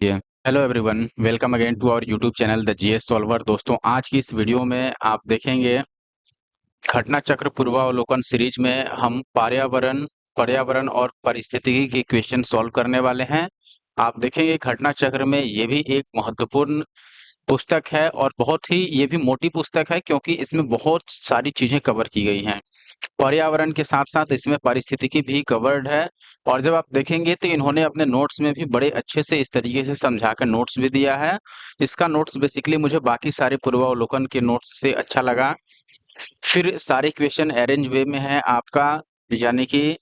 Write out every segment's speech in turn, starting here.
ये hello everyone, welcome again to our YouTube channel the GS solver. दोस्तों, आज की इस वीडियो में आप देखेंगे घटना चक्र पूर्वावलोकन सीरीज में हम पर्यावरण पर्यावरण और पारिस्थितिकी के क्वेश्चन सॉल्व करने वाले हैं। आप देखेंगे घटना चक्र में ये भी एक महत्वपूर्ण पुस्तक है और बहुत ही ये भी मोटी पुस्तक है, क्योंकि इसमें बहुत सारी चीजें कवर की गई हैं। पर्यावरण के साथ-साथ इसमें पारिस्थितिकी भी कवर्ड है। और जब आप देखेंगे तो इन्होंने अपने नोट्स में भी बड़े अच्छे से इस तरीके से समझा कर नोट्स भी दिया है। इसका नोट्स बेसिकली मुझे बाकी सारे पूर्वावलोकन के नोट्स से अच्छा लगा। फिर सारे क्वेश्चन अरेंज वे में है आपका, यानी कि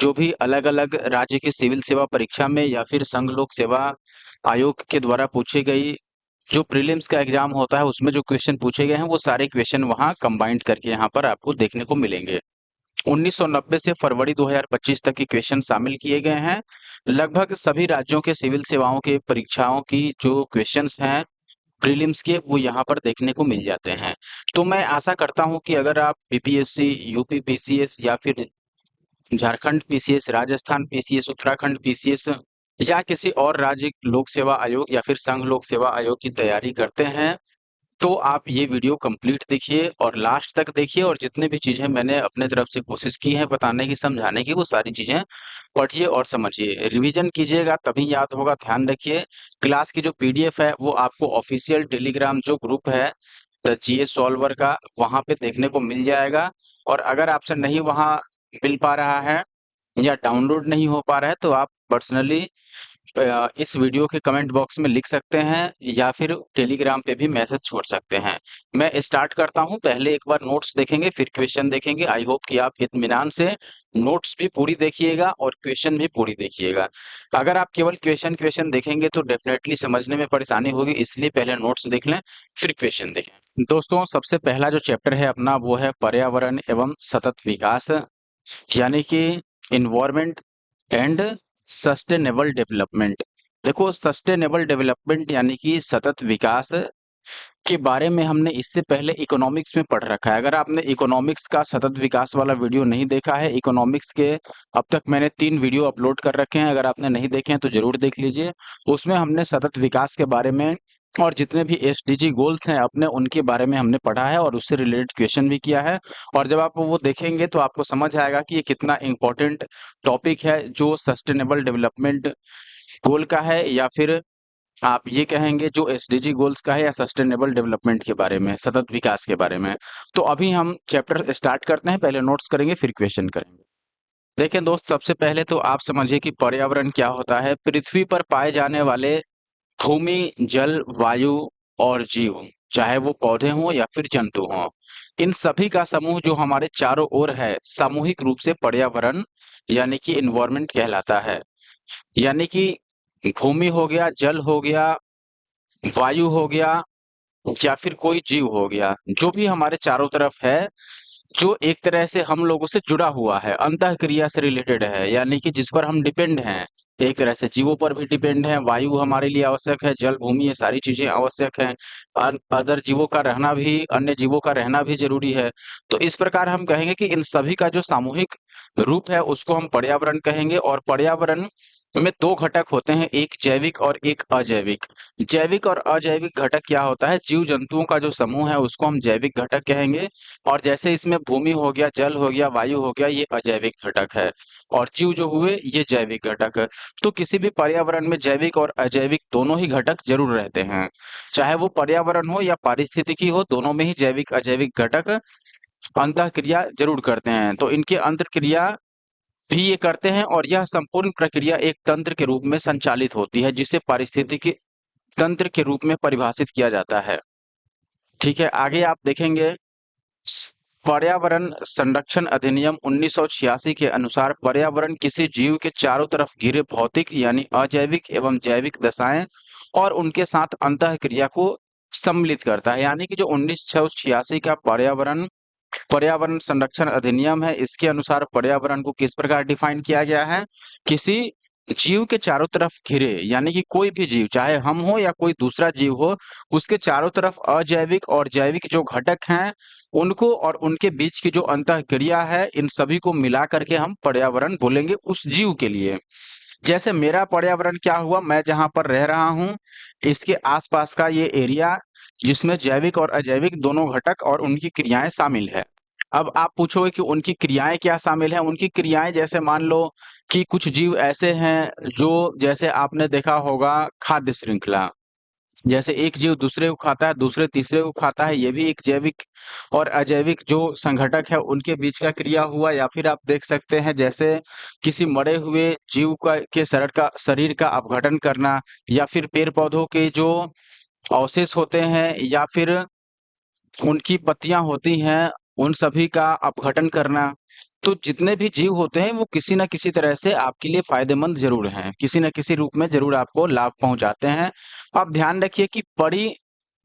जो भी अलग-अलग राज्य की सिविल सेवा परीक्षा में या फिर संघ लोक सेवा आयोग के द्वारा पूछी गई जो प्रीलिम्स का एग्जाम होता है उसमें जो क्वेश्चन पूछे गए हैं वो सारे क्वेश्चन वहां कंबाइंड करके यहाँ पर आपको देखने को मिलेंगे। 1990 से फरवरी 2025 तक के क्वेश्चन शामिल किए गए हैं। लगभग सभी राज्यों के सिविल सेवाओं के परीक्षाओं की जो क्वेश्चंस हैं प्रीलिम्स के, वो यहाँ पर देखने को मिल जाते हैं। तो मैं आशा करता हूँ कि अगर आप बीपीएससी, यूपी पीसीएस या फिर Jharkhand PCS, Rajasthan PCS, Uttarakhand PCS या किसी और राज्य लोक सेवा आयोग या फिर संघ लोक सेवा आयोग की तैयारी करते हैं, तो आप ये वीडियो कंप्लीट देखिए और लास्ट तक देखिए और जितने भी चीजें मैंने अपने तरफ से कोशिश की है बताने की, समझाने की, वो सारी चीजें पढ़िए और समझिए। रिवीजन कीजिएगा तभी याद होगा। ध्यान रखिए, क्लास की जो पीडीएफ है वो आपको ऑफिशियल टेलीग्राम जो ग्रुप है द जीएस सॉल्वर का, वहां पे देखने को मिल जाएगा। और अगर आपसे नहीं वहां मिल पा रहा है या डाउनलोड नहीं हो पा रहा है तो आप पर्सनली इस वीडियो के कमेंट बॉक्स में लिख सकते हैं या फिर टेलीग्राम पे भी मैसेज छोड़ सकते हैं। मैं स्टार्ट करता हूं। पहले एक बार नोट्स देखेंगे, फिर क्वेश्चन देखेंगे। आई होप कि आप इत्मीनान से नोट्स भी पूरी देखिएगा और क्वेश्चन भी पूरी देखिएगा। अगर आप केवल क्वेश्चन क्वेश्चन देखेंगे तो डेफिनेटली समझने में परेशानी होगी, इसलिए पहले नोट्स देख लें फिर क्वेश्चन देखें। दोस्तों, सबसे पहला जो चैप्टर है अपना वो है पर्यावरण एवं सतत विकास, यानी कि इन्वायरमेंट एंड सस्टेनेबल डेवलपमेंट। देखो, सस्टेनेबल डेवलपमेंट यानी कि सतत विकास के बारे में हमने इससे पहले इकोनॉमिक्स में पढ़ रखा है। अगर आपने इकोनॉमिक्स का सतत विकास वाला वीडियो नहीं देखा है, इकोनॉमिक्स के अब तक मैंने 3 वीडियो अपलोड कर रखे हैं, अगर आपने नहीं देखे हैं तो जरूर देख लीजिए। उसमें हमने सतत विकास के बारे में और जितने भी एसडीजी गोल्स हैं अपने, उनके बारे में हमने पढ़ा है और उससे रिलेटेड क्वेश्चन भी किया है। और जब आप वो देखेंगे तो आपको समझ आएगा कि ये कितना इम्पोर्टेंट टॉपिक है, जो सस्टेनेबल डेवलपमेंट गोल का है या फिर आप ये कहेंगे जो एसडीजी गोल्स का है या सस्टेनेबल डेवलपमेंट के बारे में, सतत विकास के बारे में। तो अभी हम चैप्टर स्टार्ट करते हैं। पहले नोट्स करेंगे फिर क्वेश्चन करेंगे। देखें दोस्त, सबसे पहले तो आप समझिए कि पर्यावरण क्या होता है। पृथ्वी पर पाए जाने वाले भूमि, जल, वायु और जीव, चाहे वो पौधे हों या फिर जंतु हों, इन सभी का समूह जो हमारे चारों ओर है, सामूहिक रूप से पर्यावरण यानी कि इन्वायरमेंट कहलाता है। यानी कि भूमि हो गया, जल हो गया, वायु हो गया या फिर कोई जीव हो गया, जो भी हमारे चारों तरफ है, जो एक तरह से हम लोगों से जुड़ा हुआ है, अंतःक्रिया से रिलेटेड है, यानी कि जिस पर हम डिपेंड हैं। एक तरह से जीवों पर भी डिपेंड है। वायु हमारे लिए आवश्यक है, जल, भूमि, ये सारी चीजें आवश्यक हैं। अदर जीवों का रहना भी, अन्य जीवों का रहना भी जरूरी है। तो इस प्रकार हम कहेंगे कि इन सभी का जो सामूहिक रूप है उसको हम पर्यावरण कहेंगे। और पर्यावरण में 2 घटक होते हैं, एक जैविक और एक अजैविक। जैविक और अजैविक घटक क्या होता है? जीव जंतुओं का जो समूह है उसको हम जैविक घटक कहेंगे। और जैसे इसमें भूमि हो गया, जल हो गया, वायु हो गया, ये अजैविक घटक है। और जीव जो हुए ये जैविक घटक है। तो किसी भी पर्यावरण में जैविक और अजैविक दोनों ही घटक जरूर रहते हैं। चाहे वो पर्यावरण हो या पारिस्थितिकी हो, दोनों में ही जैविक अजैविक घटक अंतःक्रिया जरूर करते हैं। तो इनके अंतःक्रिया भी ये करते हैं और यह संपूर्ण प्रक्रिया एक तंत्र के रूप में संचालित होती है, जिसे पारिस्थितिकी तंत्र के रूप में परिभाषित किया जाता है। ठीक है, आगे आप देखेंगे पर्यावरण संरक्षण अधिनियम 1986 के अनुसार पर्यावरण किसी जीव के चारों तरफ घिरे भौतिक यानी अजैविक एवं जैविक दशाएं और उनके साथ अंतःक्रिया को सम्मिलित करता है। यानी कि जो 1986 का पर्यावरण पर्यावरण संरक्षण अधिनियम है, इसके अनुसार पर्यावरण को किस प्रकार डिफाइन किया गया है? किसी जीव के चारों तरफ घिरे, यानी कि कोई भी जीव, चाहे हम हो या कोई दूसरा जीव हो, उसके चारों तरफ अजैविक और जैविक जो घटक हैं उनको और उनके बीच की जो अंतःक्रिया है, इन सभी को मिला करके हम पर्यावरण बोलेंगे उस जीव के लिए। जैसे मेरा पर्यावरण क्या हुआ, मैं जहाँ पर रह रहा हूँ, इसके आसपास का ये एरिया जिसमें जैविक और अजैविक दोनों घटक और उनकी क्रियाएं शामिल है। अब आप पूछोगे कि उनकी क्रियाएं क्या शामिल हैं? उनकी क्रियाएं जैसे मान लो कि कुछ जीव ऐसे हैं जो, जैसे आपने देखा होगा खाद्य श्रृंखला, जैसे एक जीव दूसरे को खाता है, दूसरे तीसरे को खाता है, ये भी एक जैविक और अजैविक जो संघटक है उनके बीच का क्रिया हुआ। या फिर आप देख सकते हैं जैसे किसी मरे हुए जीव का के शरीर का अपघटन करना, या फिर पेड़ पौधों के जो अवशेष होते हैं या फिर उनकी पत्तियां होती हैं, उन सभी का अपघटन करना। तो जितने भी जीव होते हैं वो किसी न किसी तरह से आपके लिए फायदेमंद जरूर हैं, किसी न किसी रूप में जरूर आपको लाभ पहुंचाते हैं। आप ध्यान रखिए कि परि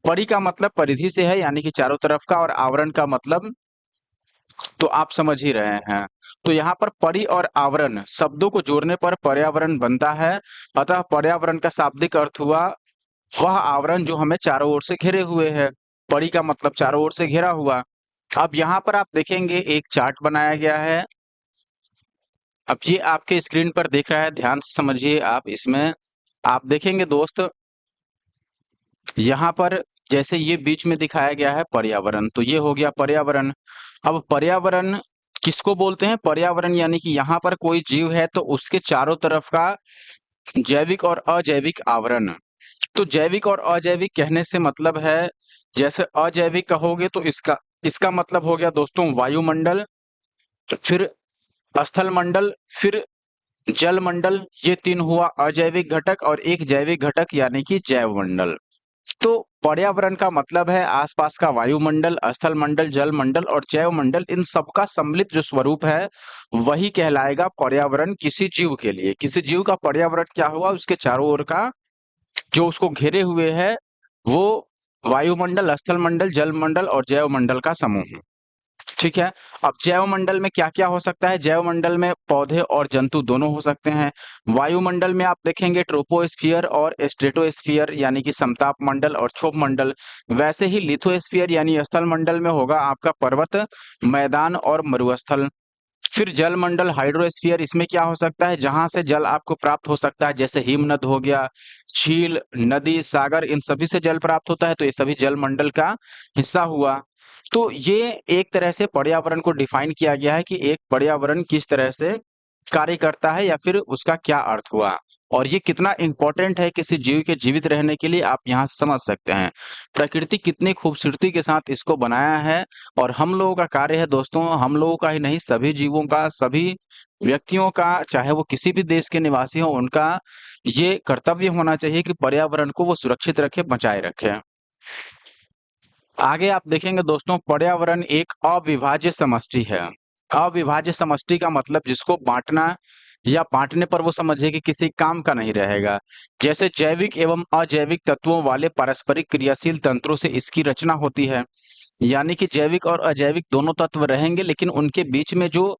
परि का मतलब परिधि से है, यानी कि चारों तरफ का, और आवरण का मतलब तो आप समझ ही रहे हैं। तो यहाँ पर परि और आवरण शब्दों को जोड़ने पर पर्यावरण बनता है। अतः पर्यावरण का शाब्दिक अर्थ हुआ वह आवरण जो हमें चारों ओर से घेरे हुए है। परि का मतलब चारों ओर से घिरा हुआ। अब यहाँ पर आप देखेंगे एक चार्ट बनाया गया है। अब ये आपके स्क्रीन पर दिख रहा है, ध्यान से समझिए आप इसमें। आप देखेंगे दोस्त, यहाँ पर जैसे ये बीच में दिखाया गया है पर्यावरण, तो ये हो गया पर्यावरण। अब पर्यावरण किसको बोलते हैं? पर्यावरण यानी कि यहाँ पर कोई जीव है तो उसके चारों तरफ का जैविक और अजैविक आवरण। तो जैविक और अजैविक कहने से मतलब है, जैसे अजैविक कहोगे तो इसका इसका मतलब हो गया दोस्तों वायुमंडल, फिर स्थल मंडल, फिर जल मंडल। ये तीन हुआ अजैविक घटक, और एक जैविक घटक यानी कि जैव मंडल। तो पर्यावरण का मतलब है आसपास का वायुमंडल, स्थल मंडल, जल मंडल और जैव मंडल, इन सबका सम्मिलित जो स्वरूप है वही कहलाएगा पर्यावरण किसी जीव के लिए। किसी जीव का पर्यावरण क्या हुआ? उसके चारों ओर का जो उसको घेरे हुए है वो वायुमंडल, स्थल मंडल, जल मंडल और जैव मंडल का समूह है। ठीक है। अब जैव मंडल में क्या क्या हो सकता है? जैव मंडल में पौधे और जंतु दोनों हो सकते हैं। वायुमंडल में आप देखेंगे ट्रोपोस्फियर और स्ट्रेटोस्फियर यानी कि समताप मंडल और क्षोभ मंडल। वैसे ही लिथोस्फियर यानी स्थल मंडल में होगा आपका पर्वत, मैदान और मरुस्थल। फिर जल मंडल हाइड्रोस्फीयर, इसमें क्या हो सकता है? जहां से जल आपको प्राप्त हो सकता है, जैसे हिमनद हो गया, झील, नदी, सागर, इन सभी से जल प्राप्त होता है, तो ये सभी जल मंडल का हिस्सा हुआ। तो ये एक तरह से पर्यावरण को डिफाइन किया गया है कि एक पर्यावरण किस तरह से कार्य करता है या फिर उसका क्या अर्थ हुआ, और ये कितना इंपॉर्टेंट है किसी जीव के जीवित रहने के लिए, आप यहाँ से समझ सकते हैं। प्रकृति कितनी खूबसूरती के साथ इसको बनाया है, और हम लोगों का कार्य है दोस्तों, हम लोगों का ही नहीं सभी जीवों का, सभी व्यक्तियों का, चाहे वो किसी भी देश के निवासी हो, उनका ये कर्तव्य होना चाहिए कि पर्यावरण को वो सुरक्षित रखे, बचाए रखे। आगे आप देखेंगे दोस्तों, पर्यावरण एक अविभाज्य समष्टि है। अविभाज्य समष्टि का मतलब जिसको बांटना या बांटने पर वो समझिए कि किसी काम का नहीं रहेगा। जैसे जैविक एवं अजैविक तत्वों वाले पारस्परिक क्रियाशील तंत्रों से इसकी रचना होती है। यानी कि जैविक और अजैविक दोनों तत्व रहेंगे, लेकिन उनके बीच में जो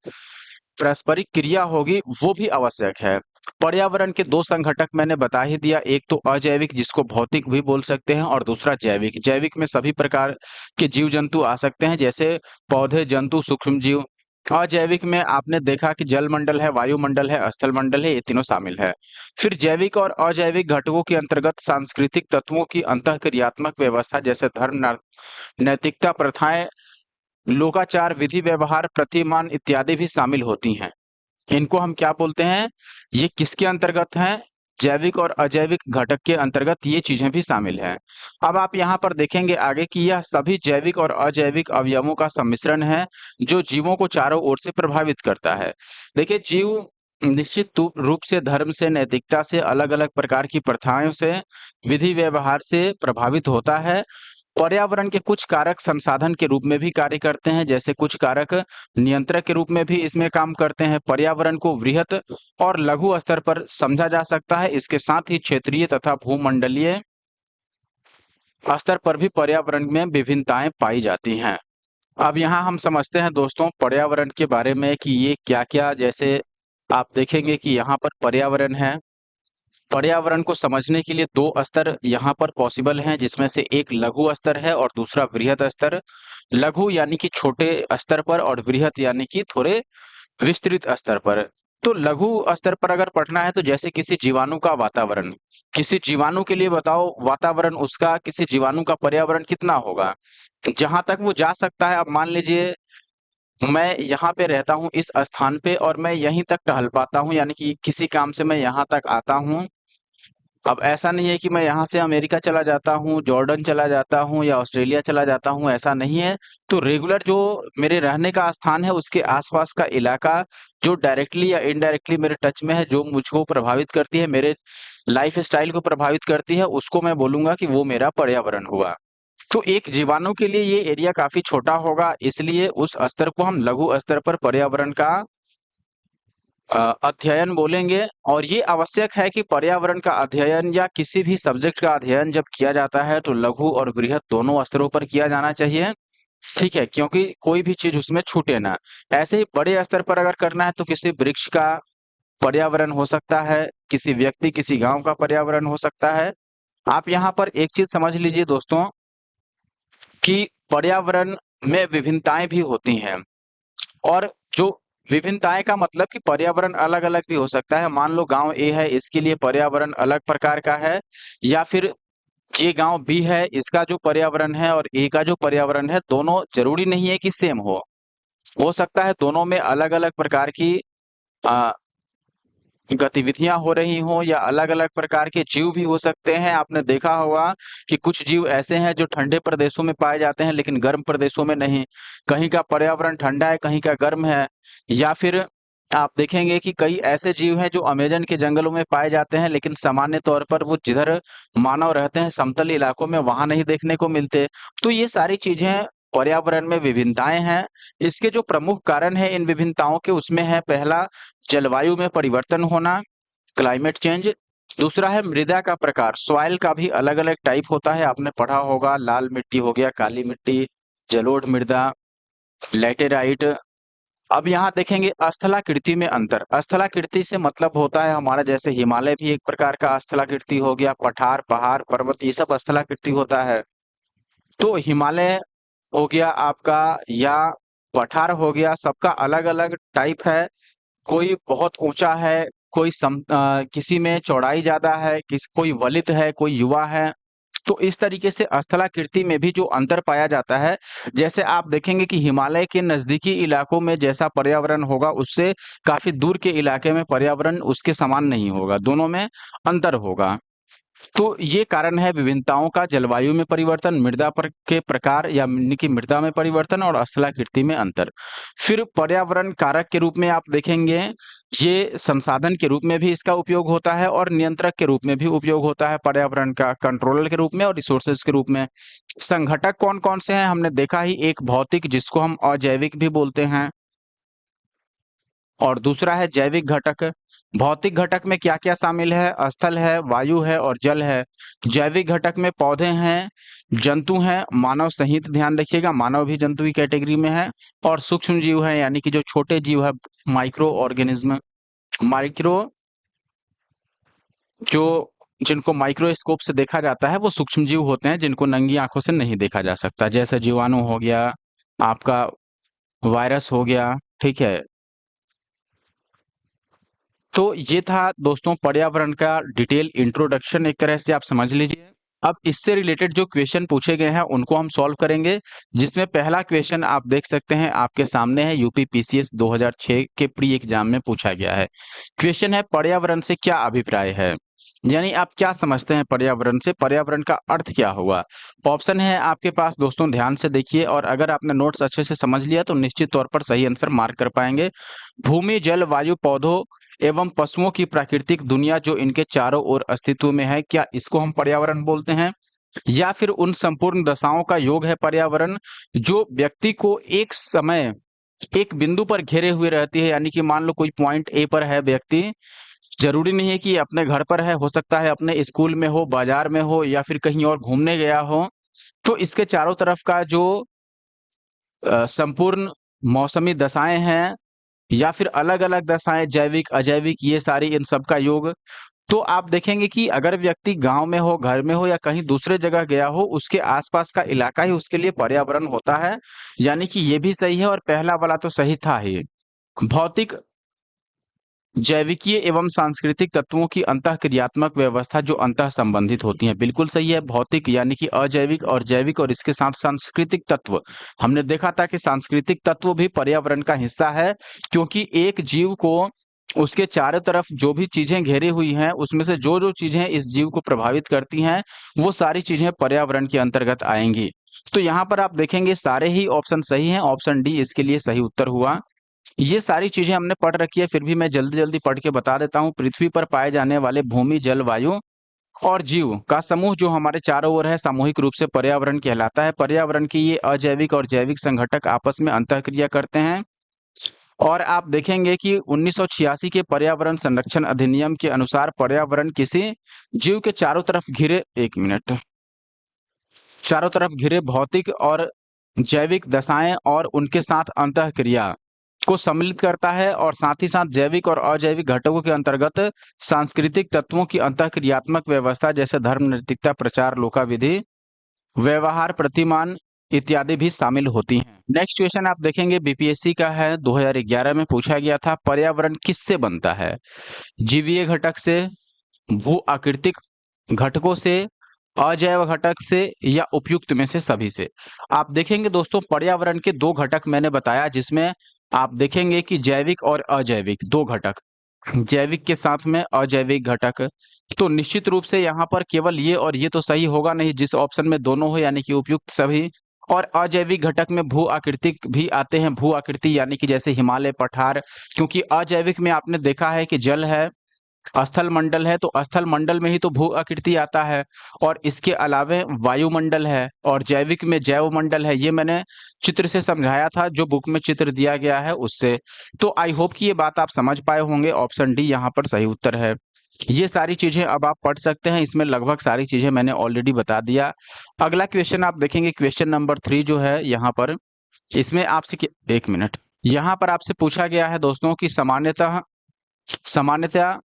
पारस्परिक क्रिया होगी वो भी आवश्यक है। पर्यावरण के दो संघटक मैंने बता ही दिया, एक तो अजैविक जिसको भौतिक भी बोल सकते हैं, और दूसरा जैविक। जैविक में सभी प्रकार के जीव जंतु आ सकते हैं, जैसे पौधे, जंतु, सूक्ष्म जीव। अजैविक में आपने देखा कि जल मंडल है, वायुमंडल है, स्थल मंडल है, ये तीनों शामिल है। फिर जैविक और अजैविक घटकों के अंतर्गत सांस्कृतिक तत्वों की अंतःक्रियात्मक व्यवस्था, जैसे धर्म, नैतिकता, प्रथाएं, लोकाचार, विधि व्यवहार, प्रतिमान इत्यादि भी शामिल होती हैं। इनको हम क्या बोलते हैं? ये किसके अंतर्गत हैं? जैविक और अजैविक घटक के अंतर्गत ये चीजें भी शामिल हैं। अब आप यहाँ पर देखेंगे आगे कि यह सभी जैविक और अजैविक अवयवों का सम्मिश्रण है जो जीवों को चारों ओर से प्रभावित करता है। देखिए, जीव निश्चित रूप से धर्म से, नैतिकता से, अलग अलग प्रकार की प्रथाओं से, विधि व्यवहार से प्रभावित होता है। पर्यावरण के कुछ कारक संसाधन के रूप में भी कार्य करते हैं, जैसे कुछ कारक नियंत्रक के रूप में भी इसमें काम करते हैं। पर्यावरण को वृहत और लघु स्तर पर समझा जा सकता है। इसके साथ ही क्षेत्रीय तथा भूमंडलीय स्तर पर भी पर्यावरण में विभिन्नताएं पाई जाती हैं। अब यहाँ हम समझते हैं दोस्तों पर्यावरण के बारे में कि ये क्या-क्या, जैसे आप देखेंगे कि यहाँ पर पर्यावरण है। पर्यावरण को समझने के लिए दो स्तर यहाँ पर पॉसिबल हैं, जिसमें से एक लघु स्तर है और दूसरा वृहत स्तर। लघु यानी कि छोटे स्तर पर, और वृहत यानी कि थोड़े विस्तृत स्तर पर। तो लघु स्तर पर अगर पढ़ना है तो जैसे किसी जीवाणु का वातावरण, किसी जीवाणु के लिए बताओ वातावरण उसका, किसी जीवाणु का पर्यावरण कितना होगा, जहां तक वो जा सकता है। अब मान लीजिए मैं यहाँ पे रहता हूँ इस स्थान पे और मैं यहीं तक टहल पाता हूँ, यानी कि किसी काम से मैं यहाँ तक आता हूँ। अब ऐसा नहीं है कि मैं यहाँ से अमेरिका चला जाता हूँ, जॉर्डन चला जाता हूँ या ऑस्ट्रेलिया चला जाता हूँ, ऐसा नहीं है। तो रेगुलर जो मेरे रहने का स्थान है उसके आसपास का इलाका जो डायरेक्टली या इनडायरेक्टली मेरे टच में है, जो मुझको प्रभावित करती है, मेरे लाइफ स्टाइल को प्रभावित करती है, उसको मैं बोलूंगा कि वो मेरा पर्यावरण हुआ। तो एक जीवाणु के लिए ये एरिया काफी छोटा होगा, इसलिए उस स्तर को हम लघु स्तर पर पर्यावरण का अध्ययन बोलेंगे। और ये आवश्यक है कि पर्यावरण का अध्ययन या किसी भी सब्जेक्ट का अध्ययन जब किया जाता है तो लघु और बृहद दोनों स्तरों पर किया जाना चाहिए, ठीक है, क्योंकि कोई भी चीज उसमें छूटे ना। ऐसे ही बड़े स्तर पर अगर करना है तो किसी वृक्ष का पर्यावरण हो सकता है, किसी व्यक्ति किसी गांव का पर्यावरण हो सकता है। आप यहाँ पर एक चीज समझ लीजिए दोस्तों कि पर्यावरण में विभिन्नताएं भी होती हैं, और जो विभिन्नताएं का मतलब कि पर्यावरण अलग अलग भी हो सकता है। मान लो गांव ए है, इसके लिए पर्यावरण अलग प्रकार का है, या फिर ये गांव बी है, इसका जो पर्यावरण है और ए का जो पर्यावरण है दोनों जरूरी नहीं है कि सेम हो सकता है दोनों में अलग अलग प्रकार की आ, गतिविधियां हो रही हों, या अलग अलग प्रकार के जीव भी हो सकते हैं। आपने देखा होगा कि कुछ जीव ऐसे हैं जो ठंडे प्रदेशों में पाए जाते हैं लेकिन गर्म प्रदेशों में नहीं, कहीं का पर्यावरण ठंडा है कहीं का गर्म है। या फिर आप देखेंगे कि कई ऐसे जीव हैं जो अमेजन के जंगलों में पाए जाते हैं लेकिन सामान्य तौर पर वो जिधर मानव रहते हैं समतल इलाकों में वहां नहीं देखने को मिलते। तो ये सारी चीजें पर्यावरण में विभिन्नताएं हैं। इसके जो प्रमुख कारण है इन विभिन्नताओं के, उसमें है पहला जलवायु में परिवर्तन होना, क्लाइमेट चेंज। दूसरा है मृदा का प्रकार, सॉइल का भी अलग अलग टाइप होता है, आपने पढ़ा होगा, लाल मिट्टी हो गया, काली मिट्टी, जलोढ़ मृदा, लैटेराइट। अब यहाँ देखेंगे स्थलाकृति में अंतर। स्थलाकृति से मतलब होता है हमारा जैसे हिमालय भी एक प्रकार का स्थलाकृति हो गया, पठार पहाड़ पर्वत ये सब स्थलाकृति होता है। तो हिमालय हो गया आपका, या पठार हो गया, सबका अलग अलग टाइप है। कोई बहुत ऊंचा है, कोई किसी में चौड़ाई ज्यादा है, कोई वलित है, कोई युवा है। तो इस तरीके से स्थलाकृति में भी जो अंतर पाया जाता है, जैसे आप देखेंगे कि हिमालय के नजदीकी इलाकों में जैसा पर्यावरण होगा उससे काफी दूर के इलाके में पर्यावरण उसके समान नहीं होगा, दोनों में अंतर होगा। तो ये कारण है विभिन्नताओं का, जलवायु में परिवर्तन, मृदा पर के प्रकार या यानी कि मृदा में परिवर्तन और स्थलाकृति में अंतर। फिर पर्यावरण कारक के रूप में आप देखेंगे, ये संसाधन के रूप में भी इसका उपयोग होता है और नियंत्रक के रूप में भी उपयोग होता है पर्यावरण का, कंट्रोलर के रूप में और रिसोर्सेज के रूप में। संघटक कौन कौन से हैं हमने देखा ही, एक भौतिक जिसको हम अजैविक भी बोलते हैं, और दूसरा है जैविक घटक। भौतिक घटक में क्या क्या शामिल है, स्थल है, वायु है और जल है। जैविक घटक में पौधे हैं, जंतु हैं, मानव सहित, ध्यान रखिएगा मानव भी जंतु की कैटेगरी में है, और सूक्ष्म जीव है यानी कि जो छोटे जीव है, माइक्रो ऑर्गेनिज्म। माइक्रो जो जिनको माइक्रोस्कोप से देखा जाता है वो सूक्ष्म जीव होते हैं जिनको नंगी आंखों से नहीं देखा जा सकता, जैसे जीवाणु हो गया, आपका वायरस हो गया, ठीक है। तो ये था दोस्तों पर्यावरण का डिटेल इंट्रोडक्शन, एक तरह से आप समझ लीजिए। अब इससे रिलेटेड जो क्वेश्चन पूछे गए हैं उनको हम सॉल्व करेंगे, जिसमें पहला क्वेश्चन आप देख सकते हैं आपके सामने है, यूपी पीसीएस 2006 के प्री एग्जाम में पूछा गया है। क्वेश्चन है पर्यावरण से क्या अभिप्राय है, यानी आप क्या समझते हैं पर्यावरण से, पर्यावरण का अर्थ क्या होगा। ऑप्शन है आपके पास दोस्तों, ध्यान से देखिए, और अगर आपने नोट्स अच्छे से समझ लिया तो निश्चित तौर पर सही आंसर मार्क कर पाएंगे। भूमि, जल, वायु, पौधों एवं पशुओं की प्राकृतिक दुनिया जो इनके चारों ओर अस्तित्व में है, क्या इसको हम पर्यावरण बोलते हैं। या फिर उन संपूर्ण दशाओं का योग है पर्यावरण जो व्यक्ति को एक समय एक बिंदु पर घेरे हुए रहती है, यानी कि मान लो कोई पॉइंट ए पर है व्यक्ति, जरूरी नहीं है कि अपने घर पर है, हो सकता है अपने स्कूल में हो, बाजार में हो, या फिर कहीं और घूमने गया हो। तो इसके चारों तरफ का जो संपूर्ण मौसमी दशाएं हैं, या फिर अलग अलग दशाएं, जैविक अजैविक, ये सारी इन सब का योग। तो आप देखेंगे कि अगर व्यक्ति गांव में हो, घर में हो, या कहीं दूसरे जगह गया हो, उसके आसपास का इलाका ही उसके लिए पर्यावरण होता है, यानी कि ये भी सही है और पहला वाला तो सही था ही। भौतिक जैविकीय एवं सांस्कृतिक तत्वों की अंतःक्रियात्मक व्यवस्था जो अंतः संबंधित होती हैं। बिल्कुल सही है। भौतिक यानी कि अजैविक और जैविक और इसके साथ सांस्कृतिक तत्व। हमने देखा था कि सांस्कृतिक तत्व भी पर्यावरण का हिस्सा है, क्योंकि एक जीव को उसके चारों तरफ जो भी चीजें घेरी हुई हैं, उसमें से जो चीजें इस जीव को प्रभावित करती हैं, वो सारी चीजें पर्यावरण के अंतर्गत आएंगी। तो यहाँ पर आप देखेंगे सारे ही ऑप्शन सही हैं। ऑप्शन डी इसके लिए सही उत्तर हुआ। ये सारी चीजें हमने पढ़ रखी है, फिर भी मैं जल्दी जल्दी पढ़ के बता देता हूँ। पृथ्वी पर पाए जाने वाले भूमि, जल, वायु और जीव का समूह जो हमारे चारों ओर है, सामूहिक रूप से पर्यावरण कहलाता है। पर्यावरण की ये अजैविक और जैविक संघटक आपस में अंतःक्रिया करते हैं। और आप देखेंगे कि 1986 के पर्यावरण संरक्षण अधिनियम के अनुसार पर्यावरण किसी जीव के चारों तरफ घिरे, एक मिनट, चारों तरफ घिरे भौतिक और जैविक दशाएं और उनके साथ अंतःक्रिया को सम्मिलित करता है, और साथ ही साथ जैविक और अजैविक घटकों के अंतर्गत सांस्कृतिक तत्वों की अंतःक्रियात्मक व्यवस्था जैसे धर्म, नैतिकता, प्रचार, लोका विधि, व्यवहार, प्रतिमान इत्यादि भी शामिल होती हैं। नेक्स्ट क्वेश्चन आप देखेंगे बीपीएससी का है, 2011 में पूछा गया था। पर्यावरण किससे बनता है? जीवीय घटक से, भू आकृतिक घटकों से, अजैव घटक से, या उपयुक्त में से सभी से? आप देखेंगे दोस्तों पर्यावरण के दो घटक मैंने बताया, जिसमें आप देखेंगे कि जैविक और अजैविक दो घटक, जैविक के साथ में अजैविक घटक। तो निश्चित रूप से यहाँ पर केवल ये और ये तो सही होगा नहीं, जिस ऑप्शन में दोनों हो यानी कि उपयुक्त सभी। और अजैविक घटक में भू आकृतिक भी आते हैं। भू आकृति यानी कि जैसे हिमालय, पठार, क्योंकि अजैविक में आपने देखा है कि जल है, स्थल मंडल है, तो स्थल मंडल में ही तो भू आकृति आता है। और इसके अलावे वायुमंडल है, और जैविक में जैव मंडल है। ये मैंने चित्र से समझाया था, जो बुक में चित्र दिया गया है उससे। तो आई होप कि ये बात आप समझ पाए होंगे। ऑप्शन डी यहाँ पर सही उत्तर है। ये सारी चीजें अब आप पढ़ सकते हैं, इसमें लगभग सारी चीजें मैंने ऑलरेडी बता दिया। अगला क्वेश्चन आप देखेंगे, क्वेश्चन नंबर 3 जो है यहाँ पर, इसमें आपसे एक मिनट, यहाँ पर आपसे पूछा गया है दोस्तों कि सामान्यतः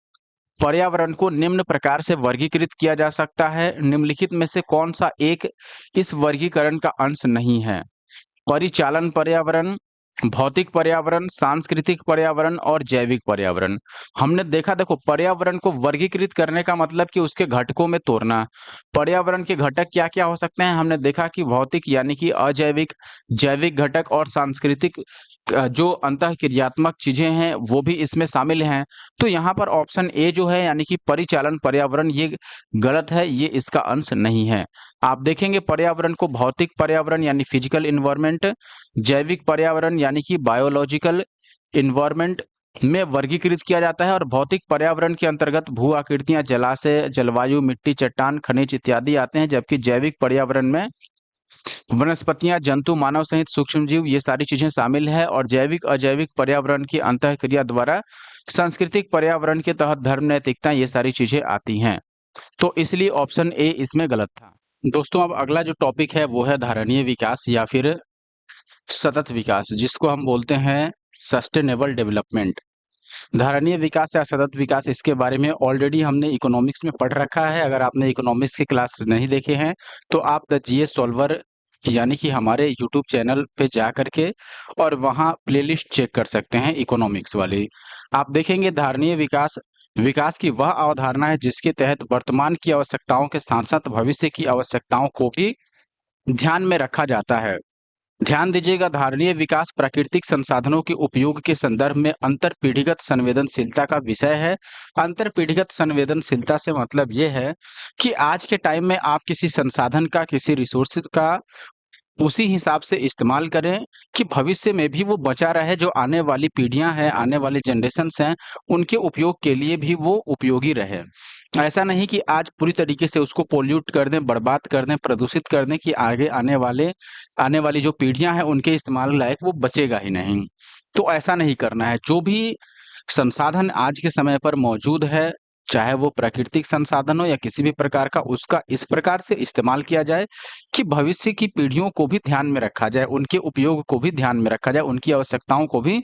पर्यावरण को निम्न प्रकार से वर्गीकृत किया जा सकता है। निम्नलिखित में से कौन सा एक इस वर्गीकरण का अंश नहीं है? परिचालन पर्यावरण, भौतिक पर्यावरण, सांस्कृतिक पर्यावरण और जैविक पर्यावरण। हमने देखा, देखो पर्यावरण को वर्गीकृत करने का मतलब कि उसके घटकों में तोड़ना। पर्यावरण के घटक क्या क्या हो सकते हैं? हमने देखा कि भौतिक यानी कि अजैविक, जैविक घटक और सांस्कृतिक जो अंतःक्रियात्मक चीजें हैं वो भी इसमें शामिल हैं। तो यहाँ पर ऑप्शन ए जो है यानी कि परिचालन पर्यावरण, ये गलत है, ये इसका अंश नहीं है। आप देखेंगे पर्यावरण को भौतिक पर्यावरण यानी फिजिकल इन्वायरमेंट, जैविक पर्यावरण यानी कि बायोलॉजिकल इन्वायरमेंट में वर्गीकृत किया जाता है। और भौतिक पर्यावरण के अंतर्गत भू आकृतियां, जलाशय, जलवायु, मिट्टी, चट्टान, खनिज इत्यादि आते हैं। जबकि जैविक पर्यावरण में वनस्पतियां, जंतु, मानव सहित सूक्ष्मजीव, ये सारी चीजें शामिल है। और जैविक अजैविक पर्यावरण की अंतःक्रिया द्वारा सांस्कृतिक पर्यावरण के तहत धर्म, नैतिकता, ये सारी चीजें आती हैं। तो इसलिए ऑप्शन ए इसमें गलत था। दोस्तों अब अगला जो टॉपिक है वो है धारणीय विकास या फिर सतत विकास, जिसको हम बोलते हैं सस्टेनेबल डेवलपमेंट। धारणीय विकास या सतत विकास, इसके बारे में ऑलरेडी हमने इकोनॉमिक्स में पढ़ रखा है। अगर आपने इकोनॉमिक्स के क्लास नहीं देखे हैं तो आप द जीएस सॉल्वर यानी कि हमारे यूट्यूब चैनल पे जा करके और वहाँ प्लेलिस्ट चेक कर सकते हैं इकोनॉमिक्स वाली। आप देखेंगे धारणीय विकास, विकास की वह अवधारणा है जिसके तहत वर्तमान की आवश्यकताओं के साथ साथ भविष्य की आवश्यकताओं को भी ध्यान में रखा जाता है। ध्यान दीजिएगा, धारणीय विकास प्राकृतिक संसाधनों के उपयोग के संदर्भ में अंतरपीढ़ीगत संवेदनशीलता का विषय है। अंतरपीढ़ीगत संवेदनशीलता से मतलब ये है कि आज के टाइम में आप किसी संसाधन का, किसी रिसोर्स का उसी हिसाब से इस्तेमाल करें कि भविष्य में भी वो बचा रहे। जो आने वाली पीढ़ियां हैं, आने वाली जनरेशन्स हैं, उनके उपयोग के लिए भी वो उपयोगी रहे। ऐसा नहीं कि आज पूरी तरीके से उसको पोल्यूट कर दें, बर्बाद कर दें, प्रदूषित कर दें कि आगे आने वाली जो पीढ़ियां हैं उनके इस्तेमाल लायक वो बचेगा ही नहीं। तो ऐसा नहीं करना है। जो भी संसाधन आज के समय पर मौजूद है, चाहे वो प्राकृतिक संसाधन हो या किसी भी प्रकार का, उसका इस प्रकार से इस्तेमाल किया जाए कि भविष्य की पीढ़ियों को भी ध्यान में रखा जाए, उनके उपयोग को भी ध्यान में रखा जाए, उनकी आवश्यकताओं को भी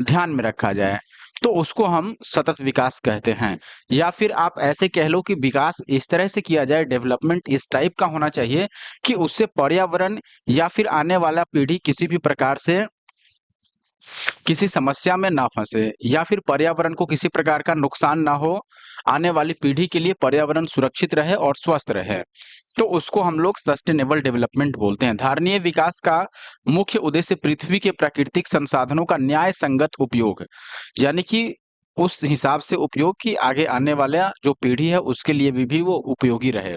ध्यान में रखा जाए। तो उसको हम सतत विकास कहते हैं। या फिर आप ऐसे कह लो कि विकास इस तरह से किया जाए, डेवलपमेंट इस टाइप का होना चाहिए कि उससे पर्यावरण या फिर आने वाला पीढ़ी किसी भी प्रकार से किसी समस्या में ना फंसे या फिर पर्यावरण को किसी प्रकार का नुकसान ना हो, आने वाली पीढ़ी के लिए पर्यावरण सुरक्षित रहे और स्वस्थ रहे, तो उसको हम लोग सस्टेनेबल डेवलपमेंट बोलते हैं। धारणीय विकास का मुख्य उद्देश्य पृथ्वी के प्राकृतिक संसाधनों का न्याय संगत उपयोग, यानी कि उस हिसाब से उपयोग कि आगे आने वाला जो पीढ़ी है उसके लिए भी वो उपयोगी रहे।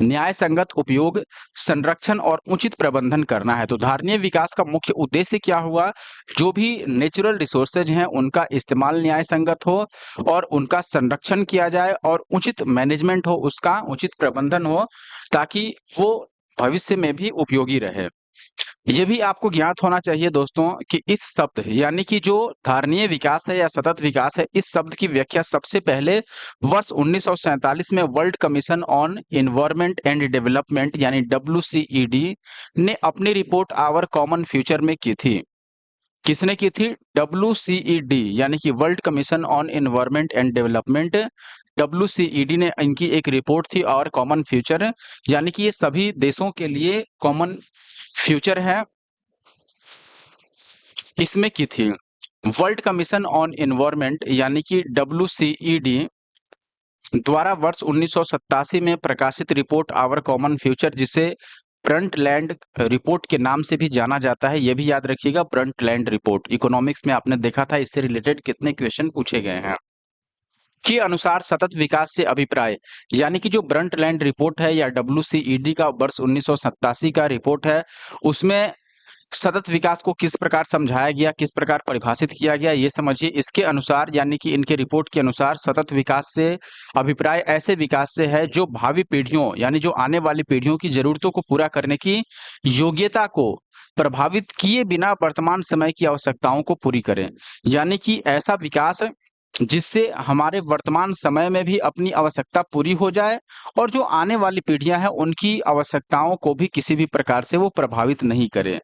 न्याय संगत उपयोग, संरक्षण और उचित प्रबंधन करना है। तो धारणीय विकास का मुख्य उद्देश्य क्या हुआ? जो भी नेचुरल रिसोर्सेज हैं उनका इस्तेमाल न्याय संगत हो और उनका संरक्षण किया जाए और उचित मैनेजमेंट हो, उसका उचित प्रबंधन हो, ताकि वो भविष्य में भी उपयोगी रहे। ये भी आपको ज्ञात होना चाहिए दोस्तों कि इस शब्द यानी कि जो धारणीय विकास है या सतत विकास है, इस शब्द की व्याख्या सबसे पहले वर्ष 1947 में world commission on environment and development यानी WCED ने अपनी रिपोर्ट आवर कॉमन फ्यूचर में की थी। किसने की थी? WCED यानी कि world commission on environment and development, WCED ने इनकी एक रिपोर्ट थी और कॉमन फ्यूचर, यानी कि ये सभी देशों के लिए कॉमन फ्यूचर है, इसमें की थी। वर्ल्ड कमीशन ऑन एनवायरनमेंट यानी कि WCED द्वारा वर्ष 1987 में प्रकाशित रिपोर्ट आवर कॉमन फ्यूचर, जिसे ब्रंटलैंड रिपोर्ट के नाम से भी जाना जाता है, यह भी याद रखिएगा, ब्रंटलैंड रिपोर्ट। इकोनॉमिक्स में आपने देखा था इससे रिलेटेड कितने क्वेश्चन पूछे गए हैं। के अनुसार सतत विकास से अभिप्राय, यानी कि जो ब्रंटलैंड रिपोर्ट है या WCED का वर्ष 1987 का रिपोर्ट है, उसमें सतत विकास को किस प्रकार समझाया गया, किस प्रकार परिभाषित किया गया, ये समझिए। इसके अनुसार यानी कि इनके रिपोर्ट के अनुसार सतत विकास से अभिप्राय ऐसे विकास से है जो भावी पीढ़ियों यानी जो आने वाली पीढ़ियों की जरूरतों को पूरा करने की योग्यता को प्रभावित किए बिना वर्तमान समय की आवश्यकताओं को पूरी करें। यानी कि ऐसा विकास जिससे हमारे वर्तमान समय में भी अपनी आवश्यकता पूरी हो जाए और जो आने वाली पीढ़ियां हैं उनकी आवश्यकताओं को भी किसी भी प्रकार से वो प्रभावित नहीं करे।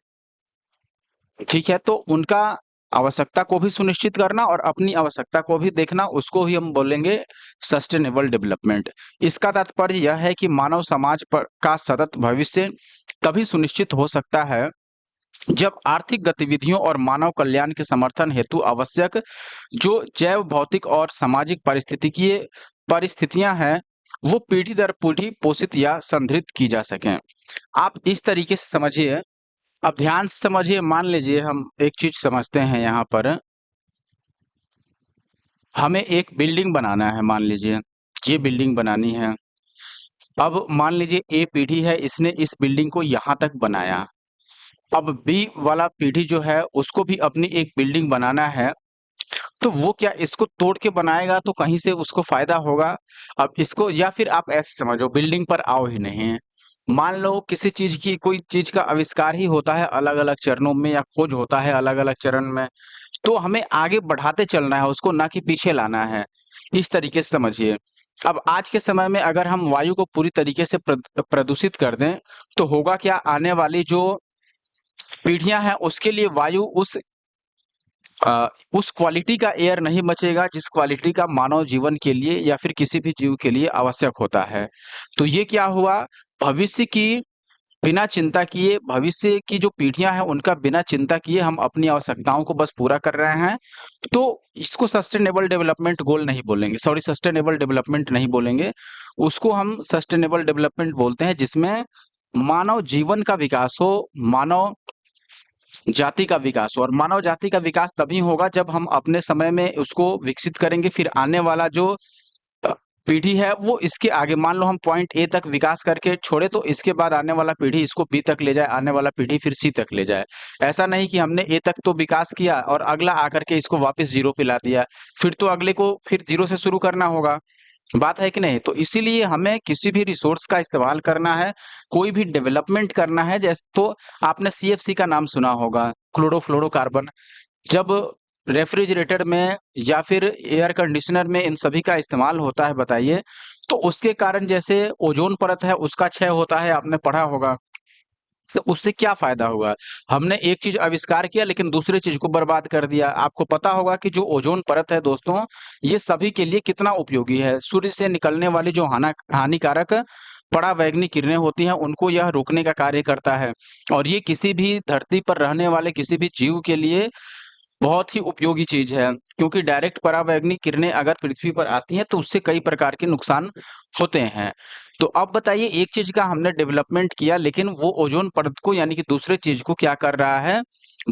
ठीक है, तो उनका आवश्यकता को भी सुनिश्चित करना और अपनी आवश्यकता को भी देखना, उसको ही हम बोलेंगे सस्टेनेबल डेवलपमेंट। इसका तात्पर्य यह है कि मानव समाज पर का सतत भविष्य तभी सुनिश्चित हो सकता है जब आर्थिक गतिविधियों और मानव कल्याण के समर्थन हेतु आवश्यक जो जैव भौतिक और सामाजिक पारिस्थितिकीय परिस्थितियां हैं वो पीढ़ी दर पीढ़ी पोषित या संदृढ़ की जा सकें। आप इस तरीके से समझिए, अब ध्यान से समझिए। मान लीजिए हम एक चीज समझते हैं, यहाँ पर हमें एक बिल्डिंग बनाना है। मान लीजिए ये बिल्डिंग बनानी है। अब मान लीजिए ए पीढ़ी है, इसने इस बिल्डिंग को यहाँ तक बनाया। अब बी वाला पीढ़ी जो है उसको भी अपनी एक बिल्डिंग बनाना है, तो वो क्या इसको तोड़ के बनाएगा तो कहीं से उसको फायदा होगा। अब इसको या फिर आप ऐसे समझो, बिल्डिंग पर आओ ही नहीं। मान लो किसी चीज की कोई चीज का आविष्कार ही होता है अलग अलग चरणों में या खोज होता है अलग अलग चरण में, तो हमें आगे बढ़ाते चलना है उसको, ना कि पीछे लाना है। इस तरीके से समझिए। अब आज के समय में अगर हम वायु को पूरी तरीके से प्रदूषित कर दें तो होगा क्या? आने वाली जो पीढ़ियां हैं उसके लिए वायु उस क्वालिटी का एयर नहीं बचेगा जिस क्वालिटी का मानव जीवन के लिए या फिर किसी भी जीव के लिए आवश्यक होता है। तो ये क्या हुआ? भविष्य की बिना चिंता किए, भविष्य की जो पीढ़ियां हैं उनका बिना चिंता किए हम अपनी आवश्यकताओं को बस पूरा कर रहे हैं। तो इसको सस्टेनेबल डेवलपमेंट गोल नहीं बोलेंगे, सॉरी सस्टेनेबल डेवलपमेंट नहीं बोलेंगे, उसको हम सस्टेनेबल डेवलपमेंट बोलते हैं जिसमें मानव जीवन का विकास हो, मानव जाति का विकास हो। और मानव जाति का विकास तभी होगा जब हम अपने समय में उसको विकसित करेंगे, फिर आने वाला जो अ, पीढ़ी है वो इसके आगे, मान लो हम पॉइंट ए तक विकास करके छोड़े तो इसके बाद आने वाला पीढ़ी इसको बी तक ले जाए, आने वाला पीढ़ी फिर सी तक ले जाए। ऐसा नहीं कि हमने ए तक तो विकास किया और अगला आकर के इसको वापस जीरो पे ला दिया, फिर तो अगले को फिर जीरो से शुरू करना होगा। बात है कि नहीं? तो इसीलिए हमें किसी भी रिसोर्स का इस्तेमाल करना है, कोई भी डेवलपमेंट करना है, जैसे तो आपने CFC का नाम सुना होगा, क्लोरोफ्लोरोकार्बन। जब रेफ्रिजरेटर में या फिर एयर कंडीशनर में इन सभी का इस्तेमाल होता है बताइए, तो उसके कारण जैसे ओजोन परत है उसका क्षय होता है, आपने पढ़ा होगा। तो उससे क्या फायदा हुआ? हमने एक चीज आविष्कार किया लेकिन दूसरे चीज को बर्बाद कर दिया। आपको पता होगा कि जो ओजोन परत है दोस्तों, ये सभी के लिए कितना उपयोगी है। सूर्य से निकलने वाली जो हानिकारक परावैंगनी किरणें होती हैं उनको यह रोकने का कार्य करता है और ये किसी भी धरती पर रहने वाले किसी भी जीव के लिए बहुत ही उपयोगी चीज है, क्योंकि डायरेक्ट पराबैंगनी किरणें अगर पृथ्वी पर आती हैं तो उससे कई प्रकार के नुकसान होते हैं। तो अब बताइए, एक चीज का हमने डेवलपमेंट किया, लेकिन वो ओजोन परत को यानी कि दूसरे चीज को क्या कर रहा है,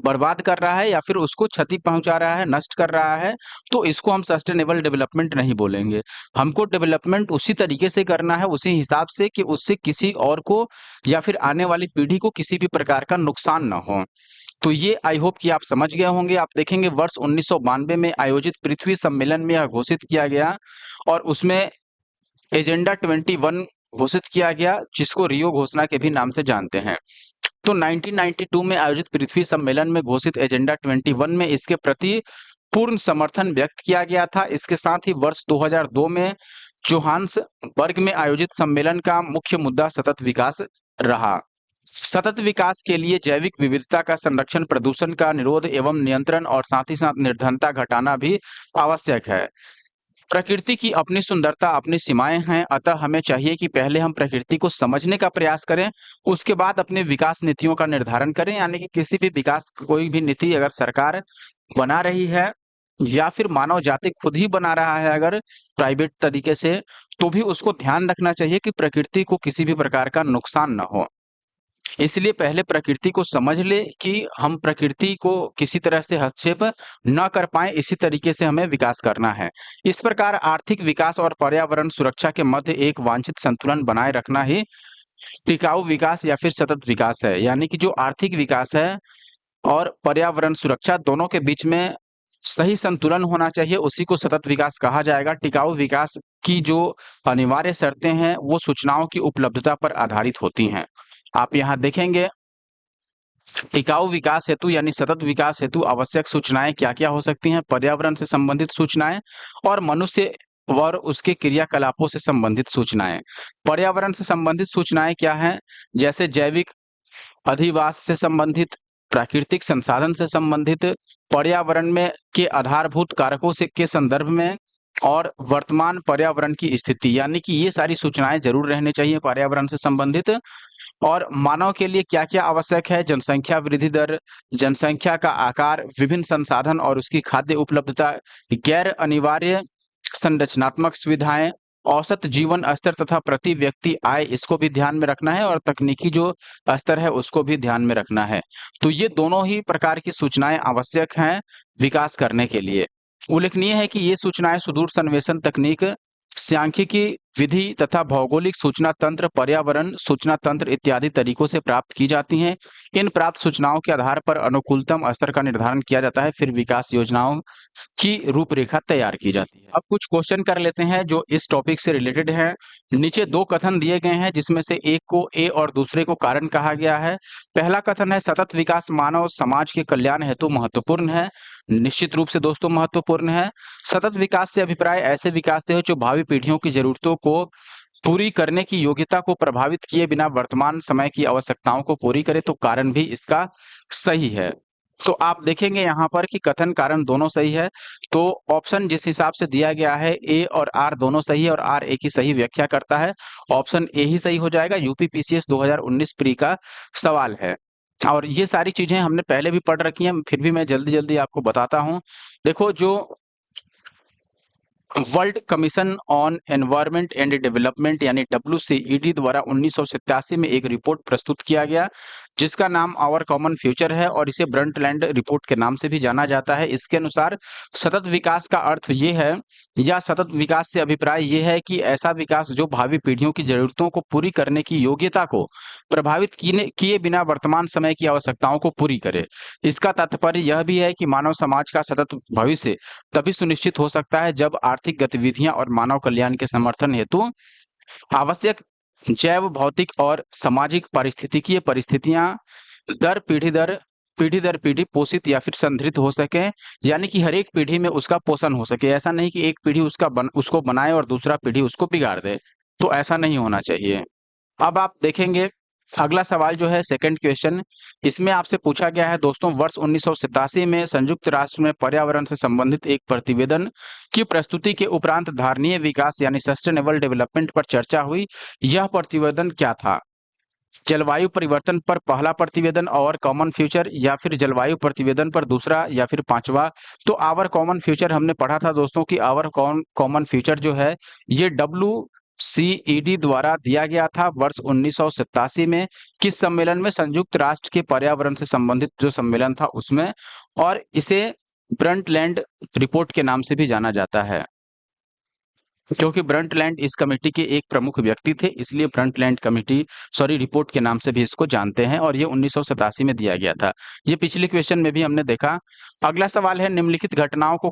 बर्बाद कर रहा है या फिर उसको क्षति पहुंचा रहा है, नष्ट कर रहा है। तो इसको हम सस्टेनेबल डेवलपमेंट नहीं बोलेंगे। हमको डेवलपमेंट उसी तरीके से करना है, उसी हिसाब से कि उससे किसी और को या फिर आने वाली पीढ़ी को किसी भी प्रकार का नुकसान ना हो। तो ये आई होप कि आप समझ गए होंगे। आप देखेंगे वर्ष 1992 में आयोजित पृथ्वी सम्मेलन में यह घोषित किया गया और उसमें एजेंडा 21 घोषित किया गया, जिसको रियो घोषणा के भी नाम से जानते हैं। तो 1992 में आयोजित पृथ्वी सम्मेलन में घोषित एजेंडा 21 में इसके प्रति पूर्ण समर्थन व्यक्त किया गया था। इसके साथ ही वर्ष 2002 में जोहान्सबर्ग में आयोजित सम्मेलन का मुख्य मुद्दा सतत विकास रहा। सतत विकास के लिए जैविक विविधता का संरक्षण, प्रदूषण का निरोध एवं नियंत्रण और साथ ही साथ निर्धनता घटाना भी आवश्यक है। प्रकृति की अपनी सुंदरता, अपनी सीमाएं हैं, अतः हमें चाहिए कि पहले हम प्रकृति को समझने का प्रयास करें, उसके बाद अपने विकास नीतियों का निर्धारण करें। यानी कि किसी भी विकास कोई भी नीति अगर सरकार बना रही है या फिर मानव जाति खुद ही बना रहा है अगर प्राइवेट तरीके से, तो भी उसको ध्यान रखना चाहिए कि प्रकृति को किसी भी प्रकार का नुकसान ना हो। इसलिए पहले प्रकृति को समझ ले कि हम प्रकृति को किसी तरह से हस्तक्षेप न कर पाएँ, इसी तरीके से हमें विकास करना है। इस प्रकार आर्थिक विकास और पर्यावरण सुरक्षा के मध्य एक वांछित संतुलन बनाए रखना ही टिकाऊ विकास या फिर सतत विकास है। यानी कि जो आर्थिक विकास है और पर्यावरण सुरक्षा दोनों के बीच में सही संतुलन होना चाहिए, उसी को सतत विकास कहा जाएगा। टिकाऊ विकास की जो अनिवार्य शर्तें हैं, वो सूचनाओं की उपलब्धता पर आधारित होती हैं। आप यहाँ देखेंगे, टिकाऊ विकास हेतु यानी सतत विकास हेतु आवश्यक सूचनाएं क्या-क्या हो सकती हैं? पर्यावरण से संबंधित सूचनाएं और मनुष्य और उसके क्रियाकलापों से संबंधित सूचनाएं। पर्यावरण से संबंधित सूचनाएं क्या हैं? जैसे जैविक अधिवास से संबंधित, प्राकृतिक संसाधन से संबंधित, पर्यावरण में के आधारभूत कारकों से के संदर्भ में और वर्तमान पर्यावरण की स्थिति, यानी कि ये सारी सूचनाएं जरूर रहनी चाहिए पर्यावरण से संबंधित। और मानव के लिए क्या-क्या आवश्यक है? जनसंख्या वृद्धि दर, जनसंख्या का आकार, विभिन्न संसाधन और उसकी खाद्य उपलब्धता, गैर अनिवार्य संरचनात्मक सुविधाएं, औसत जीवन स्तर तथा प्रति व्यक्ति आय, इसको भी ध्यान में रखना है और तकनीकी जो स्तर है उसको भी ध्यान में रखना है। तो ये दोनों ही प्रकार की सूचनाएं आवश्यक हैं विकास करने के लिए। उल्लेखनीय है कि ये सूचनाएं सुदूर सर्वेक्षण तकनीक, सांख्यिकी विधि तथा भौगोलिक सूचना तंत्र, पर्यावरण सूचना तंत्र इत्यादि तरीकों से प्राप्त की जाती हैं। इन प्राप्त सूचनाओं के आधार पर अनुकूलतम स्तर का निर्धारण किया जाता है, फिर विकास योजनाओं की रूपरेखा तैयार की जाती है। अब कुछ क्वेश्चन कर लेते हैं जो इस टॉपिक से रिलेटेड हैं। नीचे दो कथन दिए गए हैं, जिसमें से एक को ए और दूसरे को कारण कहा गया है। पहला कथन है, सतत विकास मानव समाज के कल्याण हेतु महत्वपूर्ण है। निश्चित रूप से दोस्तों महत्वपूर्ण है। सतत विकास से अभिप्राय ऐसे विकास से है जो भावी पीढ़ियों की जरूरतों को पूरी करने की योग्यता को प्रभावित किए बिना वर्तमान समय की आवश्यकताओं को पूरी करे, तो कारण भी इसका सही है। तो आप देखेंगे यहाँ पर कि कथन कारण दोनों सही है। तो ऑप्शन जिस हिसाब से दिया गया है, ए और आर दोनों सही है और आर ए की सही व्याख्या करता है। ऑप्शन ए ही सही हो जाएगा। यूपी पीसीएस 2019 प्री का सवाल है और ये सारी चीजें हमने पहले भी पढ़ रखी हैं, फिर भी मैं जल्दी जल्दी आपको बताता हूँ। देखो, जो world commission on environment and development यानी WCED द्वारा 1987 में एक रिपोर्ट प्रस्तुत किया गया, जिसका नाम आवर कॉमन फ्यूचर है और इसे ब्रंटलैंड रिपोर्ट के नाम से भी जाना जाता है। इसके अनुसार सतत विकास का अर्थ ये है, या सतत विकास से अभिप्राय ये है कि ऐसा विकास जो भावी पीढ़ियों की जरूरतों को पूरी करने की योग्यता को प्रभावित किए बिना वर्तमान समय की आवश्यकताओं को पूरी करे। इसका तात्पर्य यह भी है कि मानव समाज का सतत भविष्य तभी सुनिश्चित हो सकता है जब आर्थिक गतिविधियां और मानव कल्याण के समर्थन हेतु आवश्यक जैव भौतिक और सामाजिक पारिस्थितिकीय परिस्थितियां दर पीढ़ी पोषित या फिर संधारित हो सके, यानी कि हर एक पीढ़ी में उसका पोषण हो सके। ऐसा नहीं कि एक पीढ़ी उसको बनाए और दूसरा पीढ़ी उसको बिगाड़ दे, तो ऐसा नहीं होना चाहिए। अब आप देखेंगे अगला सवाल जो है सेकंड क्वेश्चन, इसमें आपसे पूछा गया है दोस्तों, वर्ष 1987 में संयुक्त राष्ट्र में पर्यावरण से संबंधित एक प्रतिवेदन की प्रस्तुति के उपरांत धारणीय विकास यानी सस्टेनेबल डेवलपमेंट पर चर्चा हुई। यह प्रतिवेदन क्या था? जलवायु परिवर्तन पर पहला प्रतिवेदन और कॉमन फ्यूचर, या फिर जलवायु प्रतिवेदन पर दूसरा, या फिर पांचवा। तो आवर कॉमन फ्यूचर हमने पढ़ा था दोस्तों कि आवर कॉमन फ्यूचर जो है ये WCED द्वारा दिया गया था वर्ष 1987 में। किस सम्मेलन में? संयुक्त राष्ट्र के पर्यावरण से संबंधित जो सम्मेलन था उसमें, और इसे ब्रंटलैंड रिपोर्ट के नाम से भी जाना जाता है, क्योंकि ब्रंटलैंड इस कमेटी के एक प्रमुख व्यक्ति थे, इसलिए ब्रंटलैंड रिपोर्ट के नाम से भी इसको जानते हैं, और ये 1987 में दिया गया था। ये पिछले क्वेश्चन में भी हमने देखा। अगला सवाल है, निम्नलिखित घटनाओं को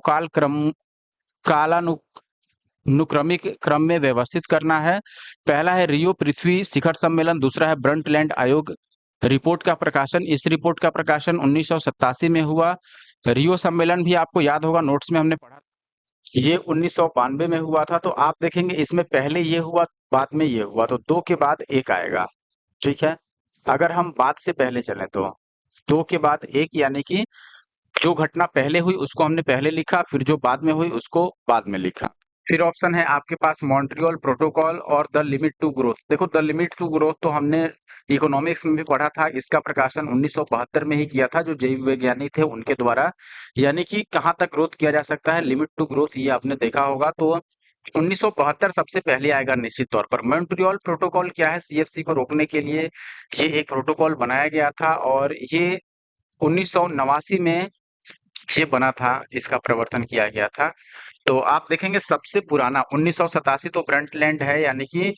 कालानुक्रमिक क्रम में व्यवस्थित करना है। पहला है रियो पृथ्वी शिखर सम्मेलन, दूसरा है ब्रंटलैंड आयोग रिपोर्ट का प्रकाशन। इस रिपोर्ट का प्रकाशन 1987 में हुआ। रियो सम्मेलन भी आपको याद होगा, नोट्स में हमने पढ़ा, ये 1992 में हुआ था। तो आप देखेंगे इसमें पहले ये हुआ, बाद में ये हुआ, तो दो के बाद एक आएगा, ठीक है। अगर हम बाद से पहले चलें तो दो के बाद एक, यानी कि जो घटना पहले हुई उसको हमने पहले लिखा, फिर जो बाद में हुई उसको बाद में लिखा। फिर ऑप्शन है आपके पास मॉन्ट्रियल प्रोटोकॉल और द लिमिट टू ग्रोथ। देखो, द लिमिट टू ग्रोथ तो हमने इकोनॉमिक्स में भी पढ़ा था, इसका प्रकाशन 1972 में ही किया था, जो जैव वैज्ञानिक थे उनके द्वारा, यानी कि कहाँ तक ग्रोथ किया जा सकता है, लिमिट टू ग्रोथ, ये आपने देखा होगा। तो 1972 सबसे पहले आएगा निश्चित तौर पर। मॉन्ट्रियल प्रोटोकॉल क्या है? CFC को रोकने के लिए ये एक प्रोटोकॉल बनाया गया था, और ये 1989 में ये बना था, इसका प्रवर्तन किया गया था। तो आप देखेंगे सबसे पुराना 1987 तो ब्रंटलैंड है, यानी कि,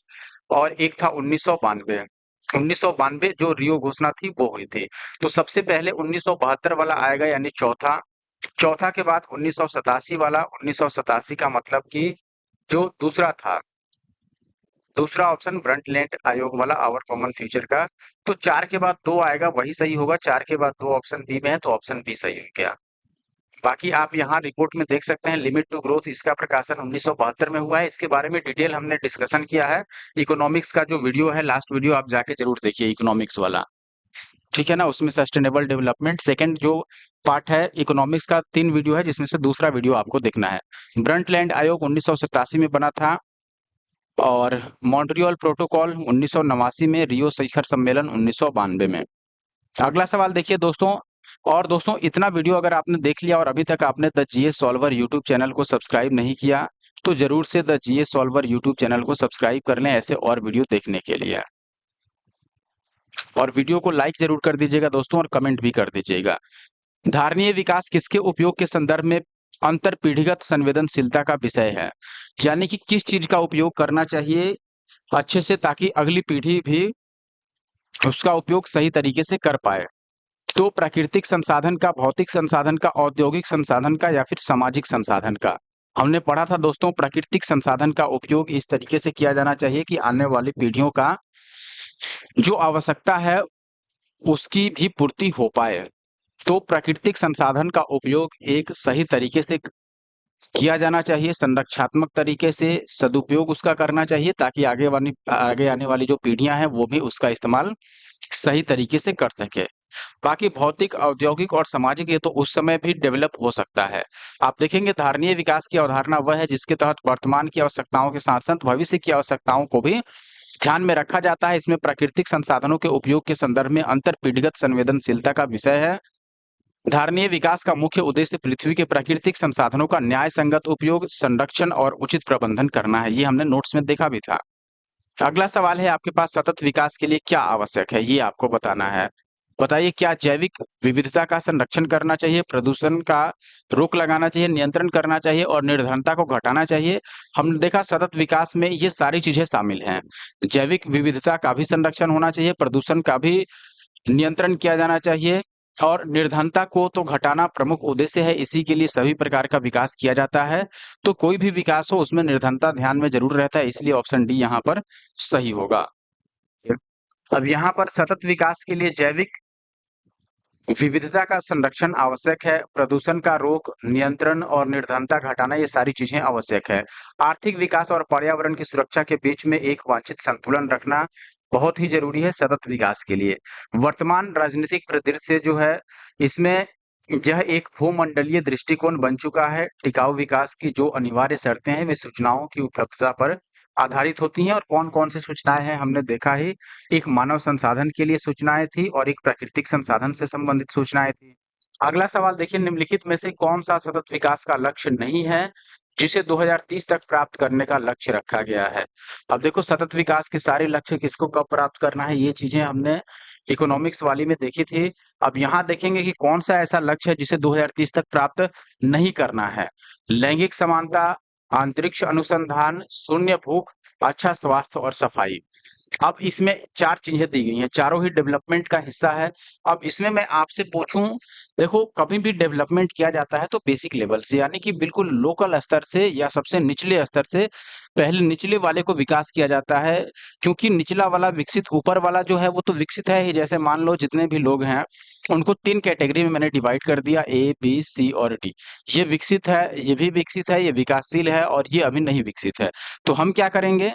और एक था 1992। 1992 जो रियो घोषणा थी वो हुई थी। तो सबसे पहले 1972 वाला आएगा, यानी चौथा। चौथा के बाद 1987 वाला। 1987 का मतलब कि जो दूसरा था, दूसरा ऑप्शन ब्रंटलैंड आयोग वाला, आवर कॉमन फ्यूचर का। तो चार के बाद दो आएगा, वही सही होगा। चार के बाद दो ऑप्शन बी में है, तो ऑप्शन बी सही हो गया। बाकी आप यहाँ रिपोर्ट में देख सकते हैं, लिमिट टू ग्रोथ, इसका प्रकाशन 1972 में हुआ है। इसके बारे में डिटेल हमने डिस्कशन किया है। इकोनॉमिक्स का जो वीडियो है, लास्ट वीडियो, आप जाके जरूर देखिए, इकोनॉमिक्स वाला, ठीक है ना। उसमें सस्टेनेबल डेवलपमेंट सेकंड जो पार्ट है इकोनॉमिक्स का, 3 वीडियो है, जिसमें से दूसरा वीडियो आपको देखना है। ब्रंटलैंड आयोग 1987 में बना था, और मॉन्ट्रियल प्रोटोकॉल 1989 में, रियो शिखर सम्मेलन 1992 में। अगला सवाल देखिए दोस्तों। और दोस्तों, इतना वीडियो अगर आपने देख लिया और अभी तक आपने the GS solver YouTube channel को सब्सक्राइब नहीं किया, तो जरूर से the GS solver YouTube channel को सब्सक्राइब कर लें, ऐसे और वीडियो देखने के लिए। और वीडियो को लाइक जरूर कर दीजिएगा दोस्तों, और कमेंट भी कर दीजिएगा। धारणीय विकास किसके उपयोग के संदर्भ में अंतर पीढ़ीगत संवेदनशीलता का विषय है? यानी कि किस चीज का उपयोग करना चाहिए अच्छे से, ताकि अगली पीढ़ी भी उसका उपयोग सही तरीके से कर पाए। तो प्राकृतिक संसाधन का, भौतिक संसाधन का, औद्योगिक संसाधन का, या फिर सामाजिक संसाधन का? हमने पढ़ा था दोस्तों, प्राकृतिक संसाधन का उपयोग इस तरीके से किया जाना चाहिए कि आने वाली पीढ़ियों का जो आवश्यकता है उसकी भी पूर्ति हो पाए। तो प्राकृतिक संसाधन का उपयोग एक सही तरीके से किया जाना चाहिए, संरक्षात्मक तरीके से सदुपयोग उसका करना चाहिए, ताकि आगे आने वाली जो पीढ़ियां हैं वो भी उसका इस्तेमाल सही तरीके से कर सके। बाकी भौतिक, औद्योगिक और सामाजिक, ये तो उस समय भी डेवलप हो सकता है। आप देखेंगे धारणीय विकास की अवधारणा वह है जिसके तहत वर्तमान की आवश्यकताओं के साथ साथ भविष्य की आवश्यकताओं को भी ध्यान में रखा जाता है। इसमें प्राकृतिक संसाधनों के उपयोग के संदर्भ में अंतर पीढ़ीगत संवेदनशीलता का विषय है। धारणीय विकास का मुख्य उद्देश्य पृथ्वी के प्राकृतिक संसाधनों का न्याय संगत उपयोग, संरक्षण और उचित प्रबंधन करना है। ये हमने नोट्स में देखा भी था। अगला सवाल है आपके पास, सतत विकास के लिए क्या आवश्यक है, ये आपको बताना है। बताइए, क्या जैविक विविधता का संरक्षण करना चाहिए, प्रदूषण का रोक लगाना चाहिए, नियंत्रण करना चाहिए, और निर्धनता को घटाना चाहिए? हमने देखा सतत विकास में ये सारी चीजें शामिल हैं। जैविक विविधता का भी संरक्षण होना चाहिए, प्रदूषण का भी नियंत्रण किया जाना चाहिए, और निर्धनता को तो घटाना प्रमुख उद्देश्य है, इसी के लिए सभी प्रकार का विकास किया जाता है। तो कोई भी विकास हो उसमें निर्धनता ध्यान में जरूर रहता है, इसलिए ऑप्शन डी यहाँ पर सही होगा। अब यहाँ पर सतत विकास के लिए जैविक विविधता का संरक्षण आवश्यक है, प्रदूषण का रोक, नियंत्रण और निर्धनता घटाना, ये सारी चीजें आवश्यक है। आर्थिक विकास और पर्यावरण की सुरक्षा के बीच में एक वांछित संतुलन रखना बहुत ही जरूरी है सतत विकास के लिए। वर्तमान राजनीतिक परिदृश्य जो है, इसमें यह एक भूमंडलीय दृष्टिकोण बन चुका है। टिकाऊ विकास की जो अनिवार्य शर्तें हैं वे सूचनाओं की उपलब्धता पर आधारित होती हैं और कौन-कौन सी सूचनाएँ हैं हमने देखा ही। एक मानव संसाधन के लिए सूचनाएँ थी और एक प्राकृतिक संसाधन से संबंधित सूचनाएँ थी। अगला सवाल देखिए, निम्नलिखित में से कौन-सा सतत विकास का लक्ष्य नहीं है, जिसे 2030 तक प्राप्त करने का लक्ष्य रखा गया है? अब देखो, सतत विकास के सारे लक्ष्य किसको कब प्राप्त करना है, ये चीज़ें हमने इकोनॉमिक्स वाली में देखी थी। अब यहाँ देखेंगे कि कौन-सा ऐसा लक्ष्य है जिसे 2030 तक प्राप्त नहीं करना है। लैंगिक समानता, अंतरिक्ष अनुसंधान, शून्य भूख, अच्छा स्वास्थ्य और सफाई। अब इसमें 4 चीज़ें दी गई हैं, चारों ही डेवलपमेंट का हिस्सा है। अब इसमें मैं आपसे पूछूँ, देखो कभी भी डेवलपमेंट किया जाता है तो बेसिक लेवल से, यानी कि बिल्कुल लोकल स्तर से या सबसे निचले स्तर से पहले निचले वाले को विकास किया जाता है, क्योंकि निचला वाला विकसित, ऊपर वाला जो है वो तो विकसित है ही। जैसे मान लो जितने भी लोग हैं उनको 3 कैटेगरी में मैंने डिवाइड कर दिया, ए, बी, सी और डी। ये विकसित है, ये भी विकसित है, ये विकासशील है और ये अभी नहीं विकसित है। तो हम क्या करेंगे,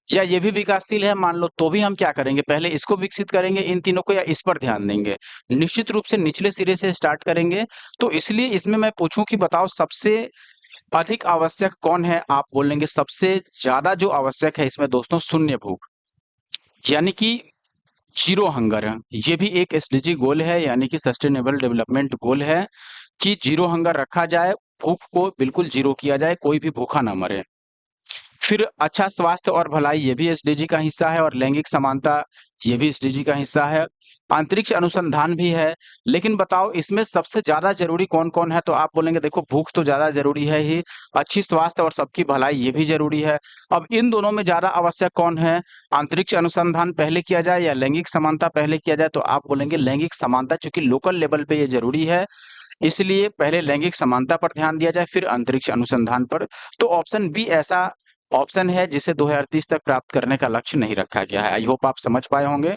या ये भी विकासशील है मान लो, तो भी हम क्या करेंगे, पहले इसको विकसित करेंगे इन तीनों को, या इस पर ध्यान देंगे? निश्चित रूप से निचले सिरे से स्टार्ट करेंगे। तो इसलिए इसमें मैं पूछूं कि बताओ सबसे अधिक आवश्यक कौन है? आप बोलेंगे सबसे ज्यादा जो आवश्यक है इसमें दोस्तों, शून्य भूख, यानी कि जीरो हंगर है। ये भी एक एसडीजी गोल है, यानी कि सस्टेनेबल डेवलपमेंट गोल है कि जीरो हंगर रखा जाए, भूख को बिल्कुल जीरो किया जाए, कोई भी भूखा ना मरे। फिर अच्छा स्वास्थ्य और भलाई, ये भी एसडीजी का हिस्सा है, और लैंगिक समानता, ये भी एसडीजी का हिस्सा है। अंतरिक्ष अनुसंधान भी है। लेकिन बताओ इसमें सबसे ज्यादा जरूरी कौन कौन है? तो आप बोलेंगे देखो, भूख तो ज्यादा जरूरी है ही, अच्छी स्वास्थ्य और सबकी भलाई ये भी जरूरी है। अब इन दोनों में ज्यादा आवश्यक कौन है? अंतरिक्ष अनुसंधान पहले किया जाए या लैंगिक समानता पहले किया जाए? तो आप बोलेंगे लैंगिक समानता, चूंकि लोकल लेवल पे ये जरूरी है, इसलिए पहले लैंगिक समानता पर ध्यान दिया जाए, फिर अंतरिक्ष अनुसंधान पर। तो ऑप्शन बी ऐसा ऑप्शन है जिसे 2030 तक प्राप्त करने का लक्ष्य नहीं रखा गया है। आई होप आप समझ पाए होंगे।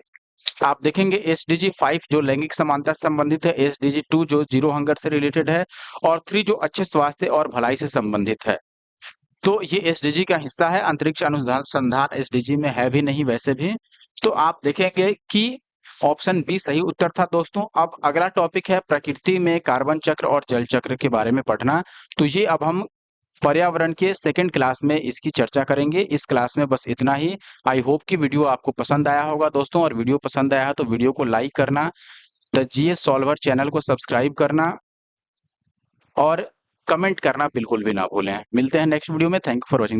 आप देखेंगे एसडीजी 5 जो लैंगिक समानता से संबंधित है, एसडीजी 2 जो जीरो हंगर से रिलेटेड है, और 3 जो अच्छे स्वास्थ्य और भलाई से संबंधित है। तो ये एसडीजी का हिस्सा है, अंतरिक्ष अनुसंधान एसडीजी में है भी नहीं वैसे भी। तो आप देखेंगे कि ऑप्शन बी सही उत्तर था दोस्तों। अब अगला टॉपिक है प्रकृति में कार्बन चक्र और जल चक्र के बारे में पढ़ना। तो ये अब हम पर्यावरण के सेकंड क्लास में इसकी चर्चा करेंगे। इस क्लास में बस इतना ही। आई होप कि वीडियो आपको पसंद आया होगा दोस्तों, और वीडियो पसंद आया है तो वीडियो को लाइक करना, द जीएस सॉल्वर चैनल को सब्सक्राइब करना और कमेंट करना बिल्कुल भी ना भूलें। मिलते हैं नेक्स्ट वीडियो में। Thank you for watching the